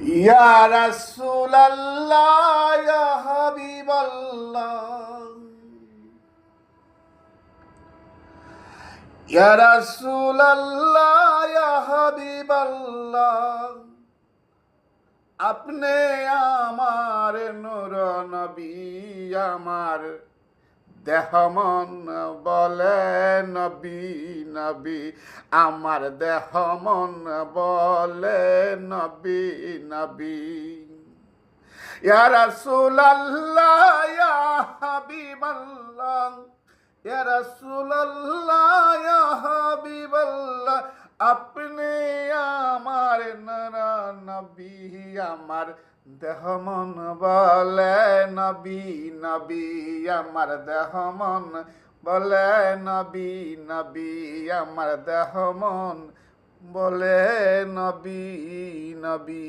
ইয়া রাসূলাল্লাহ ইয়া হাবিবাল্লাহ ইয়া রাসূলাল্লাহ ইয়া হাবিবাল্লাহ আপনি আমার নূর নবী আমার দেহ মন বলে নবী নবী আমার দেহ মন বলে নবী নবী ইয়া রাসূলুল্লাহ ইয়া হাবিবাল্লাহ ইয়া রাসূলুল্লাহ ইয়া হাবিবাল্লাহ আপনি আমার নবী আমার দেহ মন বলে নবী নবী আমার দেহ মন বলে নবী নবী আমার দেহ মন বলে নবী নবী।